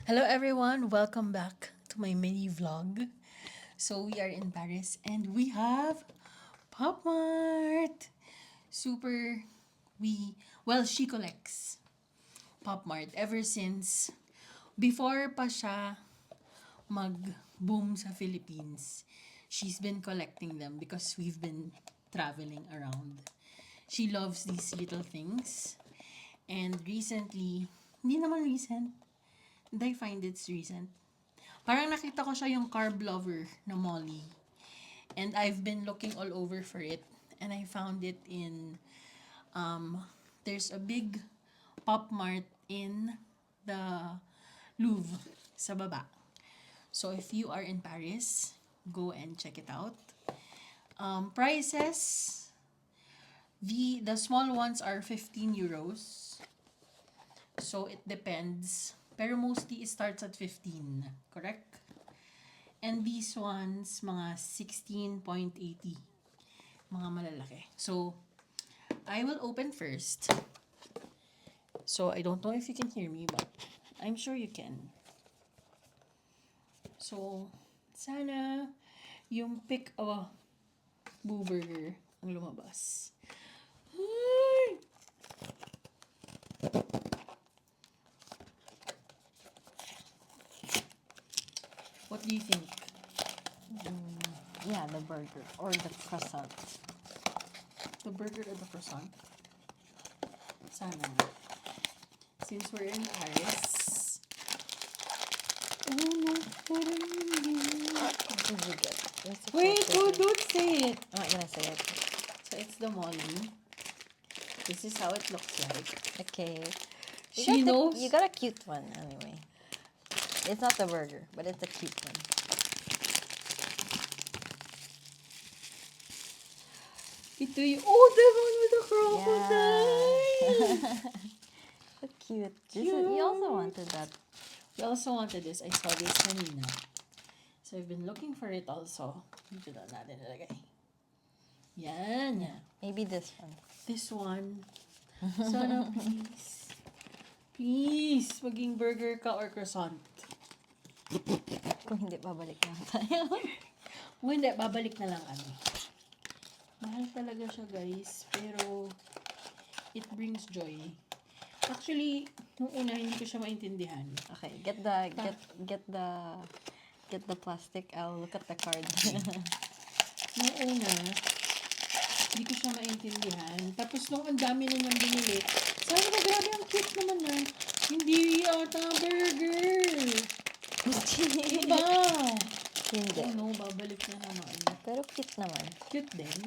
Hello everyone, welcome back to my mini vlog. So we are in Paris and we have Pop Mart. Super she collects Pop Mart ever since before pa siya mag-boom sa Philippines. She's been collecting them because we've been traveling around. She loves these little things. And recently, hindi naman recent, and I find it's recent. Parang nakita ko siya yung carb lover na Molly. And I've been looking all over for it. And I found it in, there's a big Pop Mart in the Louvre sa baba. So if you are in Paris, go and check it out. Prices, the small ones are 15 euros. So it depends. Pero mostly it starts at 15, correct? And these ones, mga 16.80. Mga malalaki. So, I will open first. So, I don't know if you can hear me, but I'm sure you can. So, sana yung pick a Boo Burger ang lumabas. Ay! What do you think? Yeah, the burger or the croissant. The burger or the croissant? Sana. Since we're in Paris. Oh no, parang hindi. What did you get? Wait, oh, don't say it. I'm not gonna say it. So it's the Molly. This is how it looks like. Okay. She knows. You got a cute one anyway. It's not the burger, but it's a cute one. Ito yung, oh, the one with the crocodile. So cute. You also wanted that. We also wanted this. I saw this kanina. So I've been looking for it also. Dito na natin nilagay. Yan. Maybe this one. This one. Sana please. Please, maging burger ka or croissant. Kung hindi, babalik na tayo. Kung hindi, babalik na lang kami. Mahal talaga siya, guys. Pero, it brings joy. Actually, nung una, hindi ko siya maintindihan. Okay, get the plastic. I'll look at the card. Nung una, hindi ko siya maintindihan. Tapos, nung ang dami na niyang binili, sabi ko, grabe, ang cute naman na. Hindi yata burger. Iba. Hindi. Oh no, babalik na naman. Pero cute naman. Cute din.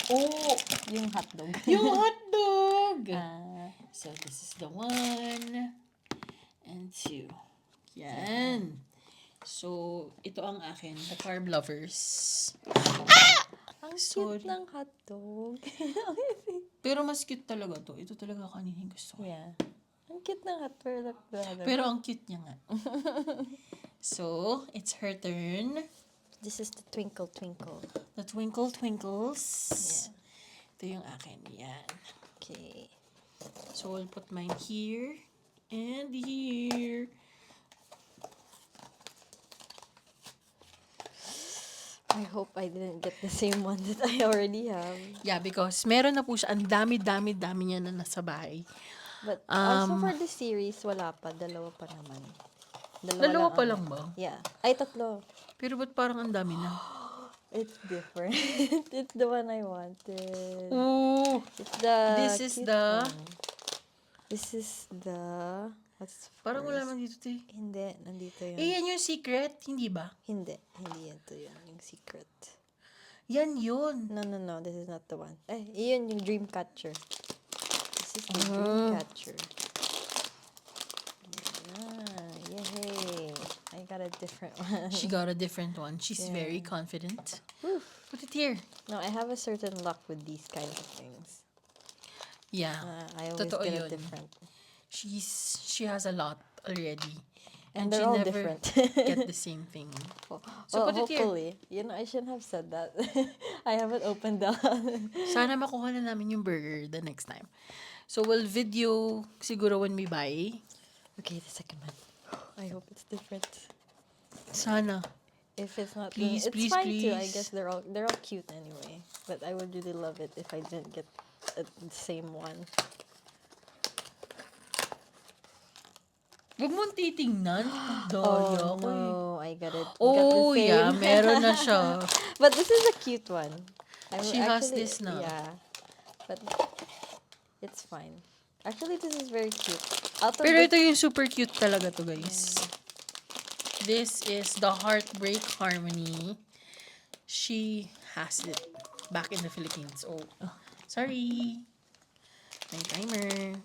Oh, Yung hotdog. yung hotdog! So, So, this is the 1 and 2. Yan. So, ito ang akin, the carb lovers. ang Sorry. cute ng hotdog. Pero mas cute talaga to. Ito talaga kanina gusto ko. Yeah. Ang cute ng hotdog. Pero ang cute niya nga. So, it's her turn. This is the twinkle twinkle. The twinkle twinkles. Yeah. Ito yung akin. Yan. Okay. So, I'll put mine here and here. I hope I didn't get the same one that I already have. Yeah, because meron na po siya. Ang dami niya na nasa bahay. But also for the series, wala pa. Dalawa pa naman. Dalawa pa lang ba? Yeah. Ay, tatlo. Pero ba't parang ang dami na? It's different. It's the one I wanted. Oh, It's the this is cute the... one. This is the... What's Parang wala first? man dito, te. Hindi. Nandito yun. Eh, yan yung secret, hindi ba? Hindi. Hindi yan to yun. Yung secret. Yan yun. No. This is not the one. Eh, yun yung dream catcher. This is the dream catcher. Yay. I got a different one. She got a different one. She's Yeah. very confident. Woo. Put it here. No, I have a certain luck with these kinds of things. Yeah. I always Totoo get a yun. different. She has a lot already. And she they're all never different. get the same thing. So Well, put it here. hopefully. You know, I shouldn't have said that. I haven't opened the... Sana makuha na namin yung burger the next time. So we'll video siguro when we buy. Okay, the second one. I hope it's different. Sana. If it's not, Please, then it's please, fine too. I please. guess they're all cute anyway. But I would really love it if I didn't get the same one. Huwag mong titingnan. Oh Daya ko eh. no, I got it. Oh, got the yeah. same. Meron na siya. But this is a cute one. She has this na. Yeah, but it's fine. Actually, this is very cute. Out of Pero the- ito yung super cute talaga to, guys. This is the Heartbreak Harmony. She has it back in the Philippines. Oh, sorry. May timer.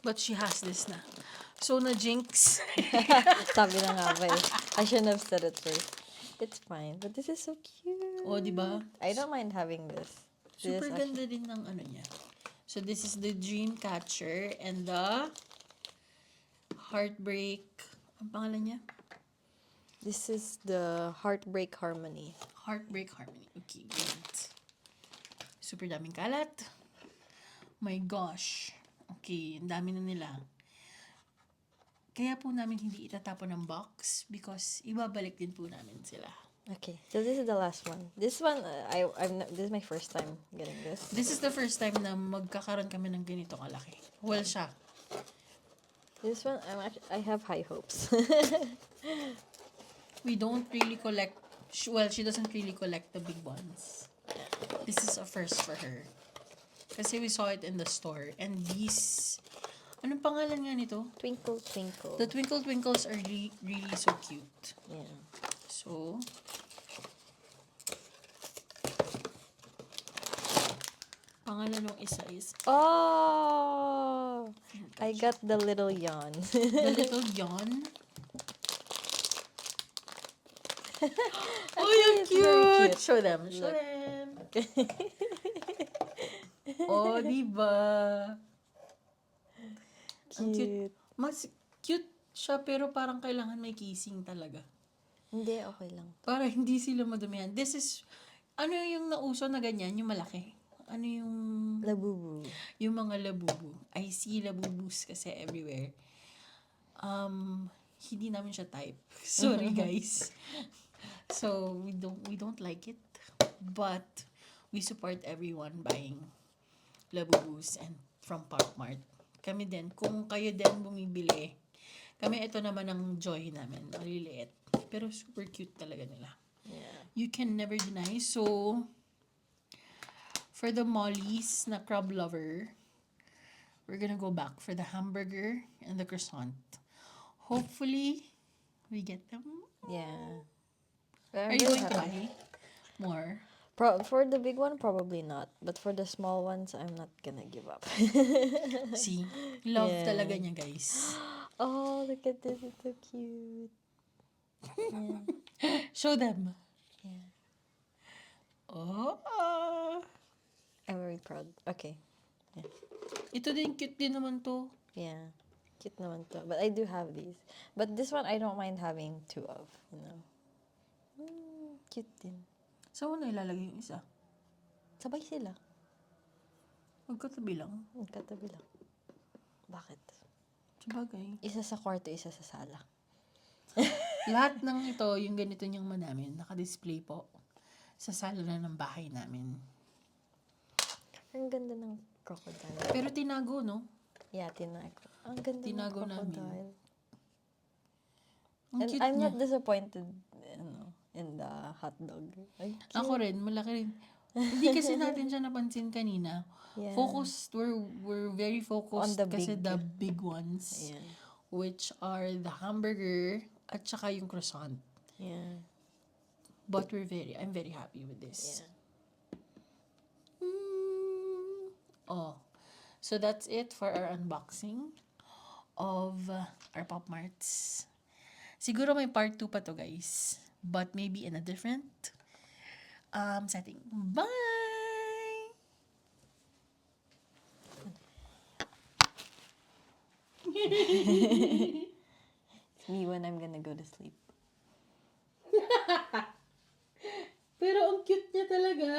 But she has this na. So, na-jinx. Sabi na nga ba eh. I shouldn't have said it first. It's fine, but this is so cute. Oh, di ba? I don't mind having this. Super This ganda din ng ano niya. So, this is the Dream Catcher and the Heartbreak. Ang pangalan niya? This is the Heartbreak Harmony. Heartbreak Harmony. Okay, great. Super daming kalat. My gosh. Okay, ang dami na nila. Kaya po namin hindi itatapon ng box because ibabalik din po namin sila. Okay, so this is the last one. This one, this is my first time getting this. This is the first time na magkakaroon kami ng ganito kalaki. Well, siya. This one, I have high hopes. We don't really collect, well, she doesn't really collect the big ones. This is a first for her. Kasi we saw it in the store. And these, anong pangalan nga nito? Twinkle, twinkle. The Twinkle Twinkles are really so cute. Yeah. So, pangalan ng isa is Oh! I got the little yawn. The Little Yawn. Oh, you're it's very cute! cute. Show them. Show Look. them. Oh, diba? Ang cute. Cute. Mas cute siya pero parang kailangan may kissing talaga. Hindi, okay lang. Para hindi sila madumihan. This is, ano yung nauso na ganyan, yung malaki? Ano yung, Labubu. yung mga labubu? I see labubus kasi everywhere. Hindi namin siya type. Sorry guys. So, we don't like it. But, we support everyone buying labubus and from Popmart. Kami din, kung kayo din bumibili, kami ito naman ang joy namin. Maliliit. Pero super cute talaga nila. Yeah. You can never deny. So, for the Molly's na crab lover, we're gonna go back for the hamburger and the croissant. Hopefully, we get them. Yeah. Are you going to buy more? For the big one, probably not. But for the small ones, I'm not gonna give up. See? Love Yeah. talaga niya, guys. Oh, look at this. It's so cute. Yeah. Show them. Yeah. Oh. I'm very proud. Okay. Ito din, cute din naman to. Yeah. Cute naman to. But I do have these. But this one, I don't mind having two of, you know. Cute din. Saan mo na ilalagay yung isa? Sabay sila. Magkatabi lang. Katabi lang. Bakit? Sabagay. Isa sa kwarto, isa sa sala. Lahat ng ito, yung ganito niyang manamin, naka-display po sa sala na ng bahay namin. Ang ganda ng crocodile. Pero tinago, no? Yeah, tinago. Ang ganda Tinago ng namin. crocodile. Ang And cute I'm niya. not disappointed in the hot dog. Ang cute. Ako rin, malaki rin. Hindi kasi natin siya napansin kanina. Yeah. Focused, we're very focused On the kasi big. the big ones, Yeah. which are the hamburger at saka yung croissant. Yeah. But I'm very happy with this. Yeah. Oh, so that's it for our unboxing of our Pop Marts. Siguro may part 2 pa to, guys. But maybe in a different setting. Bye! me when I'm gonna go to sleep. Pero ang cute niya talaga.